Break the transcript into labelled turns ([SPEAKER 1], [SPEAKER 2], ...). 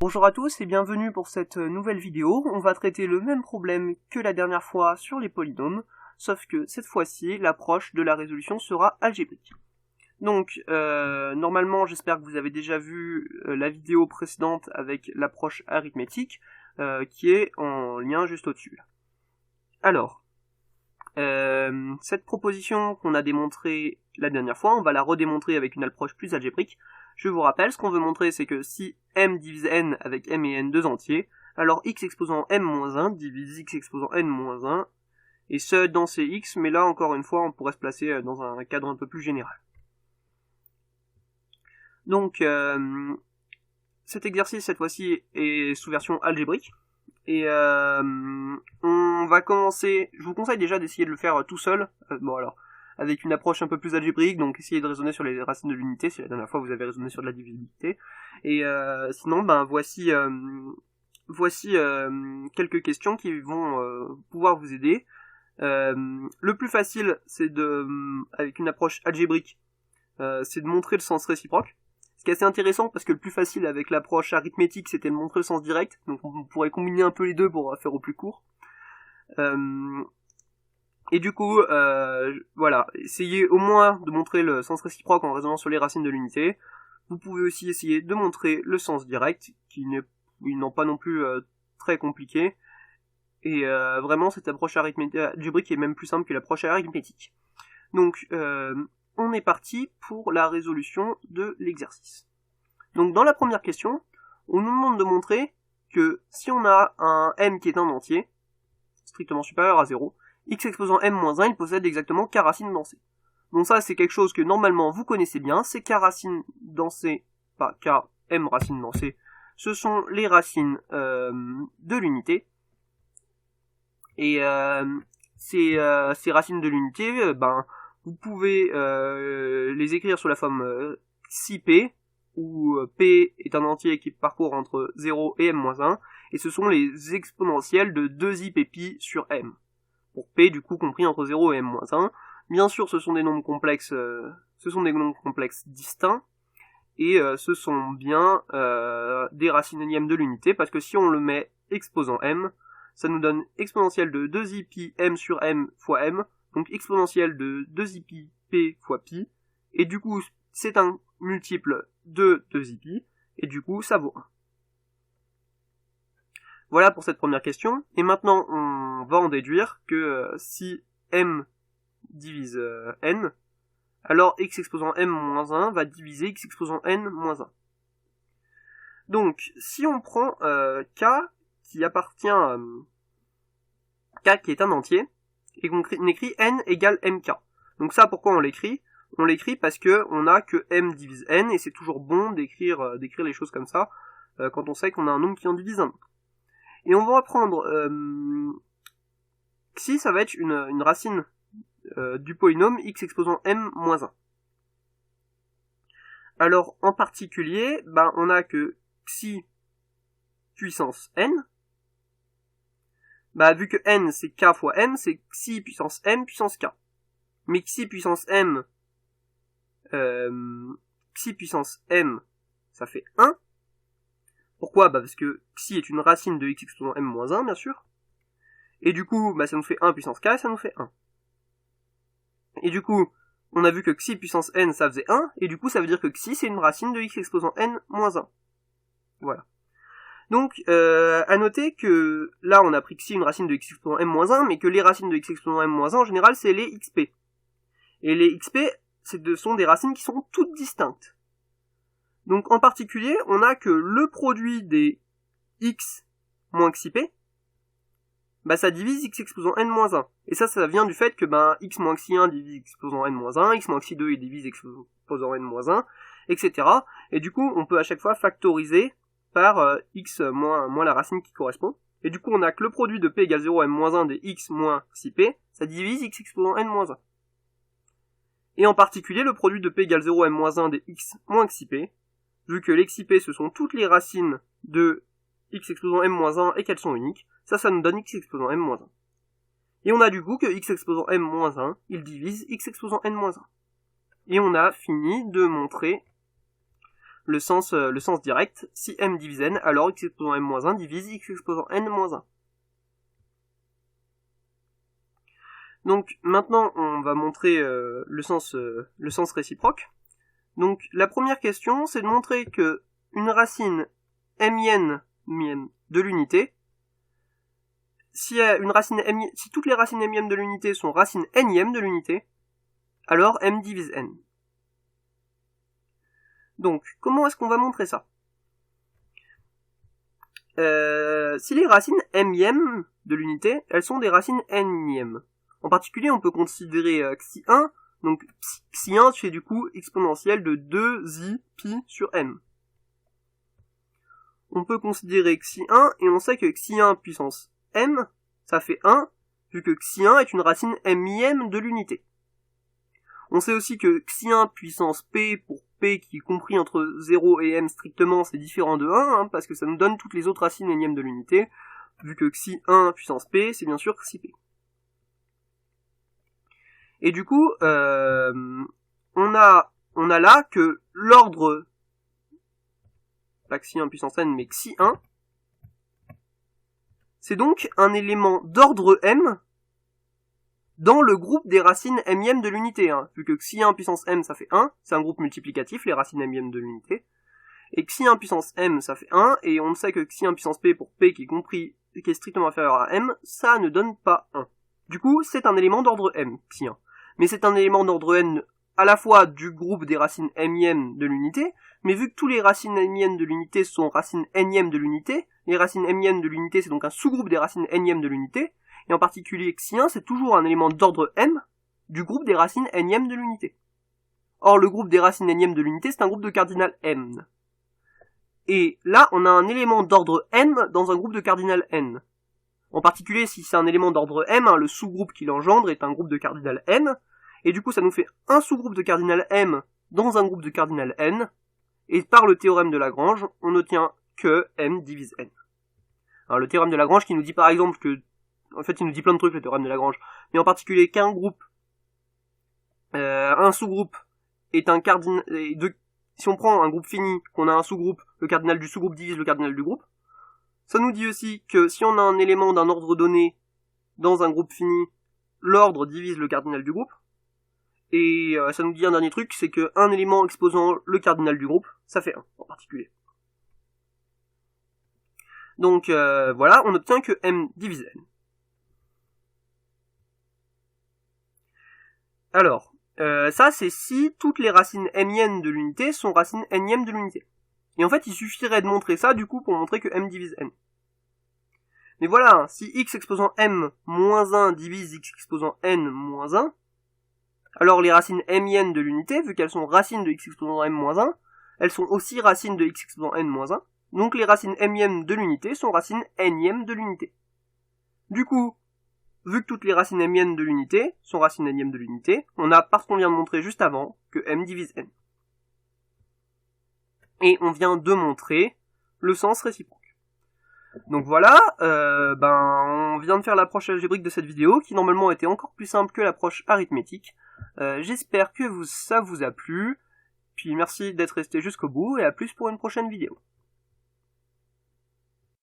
[SPEAKER 1] Bonjour à tous et bienvenue pour cette nouvelle vidéo. On va traiter le même problème que la dernière fois sur les polynômes, sauf que cette fois-ci, l'approche de la résolution sera algébrique. Donc, normalement, j'espère que vous avez déjà vu la vidéo précédente avec l'approche arithmétique, qui est en lien juste au-dessus. Alors, cette proposition qu'on a démontrée la dernière fois, on va la redémontrer avec une approche plus algébrique. Je vous rappelle, ce qu'on veut montrer, c'est que si m divise n avec m et n deux entiers, alors x exposant m-1 divise x exposant n-1, et ce dans ces x, mais là, encore une fois, on pourrait se placer dans un cadre un peu plus général. Donc, cet exercice, cette fois-ci, est sous version algébrique, et on va commencer, je vous conseille déjà d'essayer de le faire tout seul, avec une approche un peu plus algébrique, donc essayez de raisonner sur les racines de l'unité, si la dernière fois vous avez raisonné sur de la divisibilité, et sinon, voici quelques questions qui vont pouvoir vous aider. Le plus facile, c'est avec une approche algébrique, c'est de montrer le sens réciproque. Ce qui est assez intéressant parce que le plus facile avec l'approche arithmétique, c'était de montrer le sens direct, donc on pourrait combiner un peu les deux pour faire au plus court. Et du coup, voilà, essayez au moins de montrer le sens réciproque en raisonnant sur les racines de l'unité. Vous pouvez aussi essayer de montrer le sens direct, qui n'ont pas non plus très compliqué. Et vraiment, cette approche algébrique est même plus simple que l'approche arithmétique. Donc, on est parti pour la résolution de l'exercice. Donc, dans la première question, on nous demande de montrer que si on a un m qui est un entier, strictement supérieur à 0, x exposant m-1, il possède exactement k racine dans c. Donc ça, c'est quelque chose que normalement vous connaissez bien, c'est k racine dans c, pas k m racine dans c, ce sont les racines de l'unité. Et ces racines de l'unité, vous pouvez les écrire sous la forme si p, où p est un entier qui parcourt entre 0 et m-1, et ce sont les exponentielles de 2ipp sur m. Pour p, du coup, compris entre 0 et m-1. Bien sûr, ce sont des nombres complexes, distincts, et ce sont bien des racines énièmes de l'unité, parce que si on le met exposant m, ça nous donne exponentielle de 2ip m sur m fois m, donc exponentielle de 2ip p fois pi, et du coup, c'est un multiple de 2ip, et du coup, ça vaut 1. Voilà pour cette première question, et maintenant on va en déduire que si m divise n, alors x exposant m-1 va diviser x exposant n-1. Donc, si on prend k qui appartient k qui est un entier, et qu'on écrit n égale mk. Donc ça, pourquoi on l'écrit ? On l'écrit parce que on a que m divise n, et c'est toujours bon d'écrire les choses comme ça, quand on sait qu'on a un nombre qui en divise un autre. Et on va reprendre xi, ça va être une racine du polynôme x exposant m-1. Alors, en particulier, on a que xi puissance n, vu que n c'est k fois m, c'est xi puissance m puissance k. Mais xi puissance m, ça fait 1. Pourquoi ? Parce que xi est une racine de x exposant m-1, bien sûr. Et du coup, ça nous fait 1 puissance k, et ça nous fait 1. Et du coup, on a vu que xi puissance n, ça faisait 1, et du coup, ça veut dire que xi, c'est une racine de x exposant n-1. Voilà. Donc, à noter que là, on a pris xi une racine de x exposant m-1, mais que les racines de x exposant m-1, en général, c'est les xp. Et les xp, sont des racines qui sont toutes distinctes. Donc, en particulier, on a que le produit des x moins xip, ça divise x exposant n-1. Et ça vient du fait que x moins xi1 divise x exposant n-1, x moins xi2 divise x exposant n-1, etc. Et du coup, on peut à chaque fois factoriser par x moins la racine qui correspond. Et du coup, on a que le produit de p égale 0 m-1 des x moins xip, ça divise x exposant n-1. Et en particulier, le produit de p égale 0 m-1 des x moins xip, vu que les xip ce sont toutes les racines de x exposant m-1 et qu'elles sont uniques, ça nous donne x exposant m-1. Et on a du coup que x exposant m-1, il divise x exposant n-1. Et on a fini de montrer le sens direct. Si m divise n, alors x exposant m-1 divise x exposant n-1. Donc maintenant on va montrer le sens réciproque. Donc la première question, c'est de montrer que une racine m-ième de l'unité, si toutes les racines m-ième de l'unité sont racines n-ième de l'unité, alors m divise n. Donc, comment est-ce qu'on va montrer ça? Si les racines m-ième de l'unité, elles sont des racines n-ième. En particulier, on peut considérer xi1, donc xi1 c'est du coup exponentielle de 2i pi sur m. On peut considérer xi1, et on sait que xi1 puissance m, ça fait 1, vu que xi1 est une racine m-ième de l'unité. On sait aussi que xi1 puissance p pour p qui est compris entre 0 et m strictement, c'est différent de 1, parce que ça nous donne toutes les autres racines n-ièmes de l'unité, vu que xi1 puissance p, c'est bien sûr xi-p. Et du coup, on a là que l'ordre, pas xi1 puissance n, mais xi1, c'est donc un élément d'ordre m dans le groupe des racines m-ièmes de l'unité, vu que xi1 puissance m ça fait 1, c'est un groupe multiplicatif, les racines m-ièmes de l'unité, et xi1 puissance m ça fait 1, et on sait que xi1 puissance p pour p qui est strictement inférieur à m, ça ne donne pas 1. Du coup, c'est un élément d'ordre m, xi1. Mais c'est un élément d'ordre n à la fois du groupe des racines m-ièmes de l'unité, mais vu que tous les racines m-ièmes de l'unité sont racines n-ièmes de l'unité, les racines m-ièmes de l'unité c'est donc un sous-groupe des racines n-ièmes de l'unité, et en particulier xi1 c'est toujours un élément d'ordre m du groupe des racines n-ièmes de l'unité. Or le groupe des racines n-ièmes de l'unité c'est un groupe de cardinal m. Et là on a un élément d'ordre m dans un groupe de cardinal n. En particulier, si c'est un élément d'ordre m, le sous-groupe qui l'engendre est un groupe de cardinal n, et du coup ça nous fait un sous-groupe de cardinal m dans un groupe de cardinal n, et par le théorème de Lagrange, on obtient que m divise n. Alors le théorème de Lagrange qui nous dit par exemple que, en fait il nous dit plein de trucs le théorème de Lagrange, mais en particulier qu'un groupe, un sous-groupe est un cardinal, si on prend un groupe fini, qu'on a un sous-groupe, le cardinal du sous-groupe divise le cardinal du groupe. Ça nous dit aussi que si on a un élément d'un ordre donné dans un groupe fini, l'ordre divise le cardinal du groupe. Et ça nous dit un dernier truc, c'est qu'un élément exposant le cardinal du groupe, ça fait 1 en particulier. Donc voilà, on obtient que m divise n. Alors, ça c'est si toutes les racines m-ièmes de l'unité sont racines n-ièmes de l'unité. Et en fait, il suffirait de montrer ça, du coup, pour montrer que m divise n. Mais voilà, si x exposant m-1 divise x exposant n-1, alors les racines m-ièmes de l'unité, vu qu'elles sont racines de x exposant m-1, elles sont aussi racines de x exposant n-1, donc les racines m-ièmes de l'unité sont racines n-ièmes de l'unité. Du coup, vu que toutes les racines m-ièmes de l'unité sont racines n-ièmes de l'unité, on a, parce qu'on vient de montrer juste avant, que m divise n. Et on vient de montrer le sens réciproque. Donc voilà, on vient de faire l'approche algébrique de cette vidéo, qui normalement était encore plus simple que l'approche arithmétique. J'espère que ça vous a plu, puis merci d'être resté jusqu'au bout, et à plus pour une prochaine vidéo.